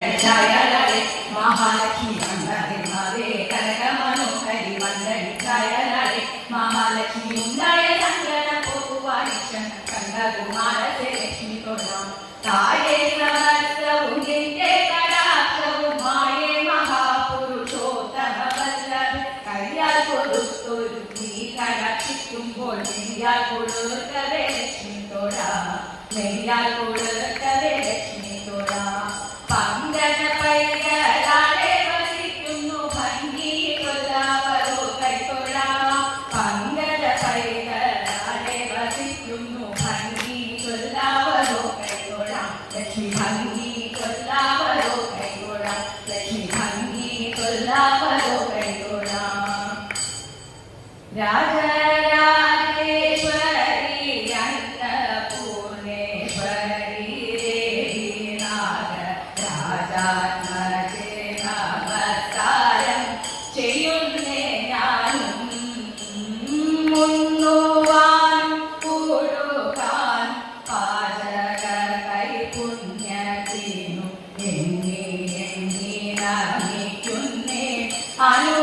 ജയലളിത മഹാലക്ഷ്മി വന്ദനേ മാതേ കനക മനോഹരി വന്ദനേ ജയലളിത മഹാലക്ഷ്മി ഉണ്ടായ ചന്ദ്രന പോവാരിക്ഷൻ കണ്ടകുമാരത്തെ ലക്ഷ്മി തൊഴാം തായേ സമസ്തവും നിന്റെ കടാക്ഷവും മായേ മഹാപുരുഷോത്തമ വല്ലഭ കയ്യാൽ കൊടുത്തൊരു നീ കടാക്ഷിക്കുമ്പോൾ നെയ്യാൽ കൊടുക്കവേ ലക്ഷ്മി തൊഴാം നെയ്യാൽ കൊടുക്കവേ ലക്ഷ്മി തൊഴാം പങ്കജ പൈതലാലെ വസിക്കുന്നു ഭംഗി കൊല്ലാവരോ കൈതൊഴാം പങ്കജ പൈതലാലെ വസിക്കുന്നു ഭംഗി കൊല്ലാവരോ കൈതൊഴാം ലക്ഷ്മി ഭംഗി കൊല്ലാവരോ കൈതൊഴാം ലക്ഷ്മി ഭംഗി കൊല്ലാവരോ കൈതൊഴാം രാജരാജേശ്വരി അന്നപൂർണേശ്വരി നമസ്കാരം ചെയ്യുന്നേ ഞാനും മുന്നുവാൻ കൂടുകാൻ പാചക കൈപുണ്യത്തിനു എണ്ണി എണ്ണി നമിക്കുന്നേ അനു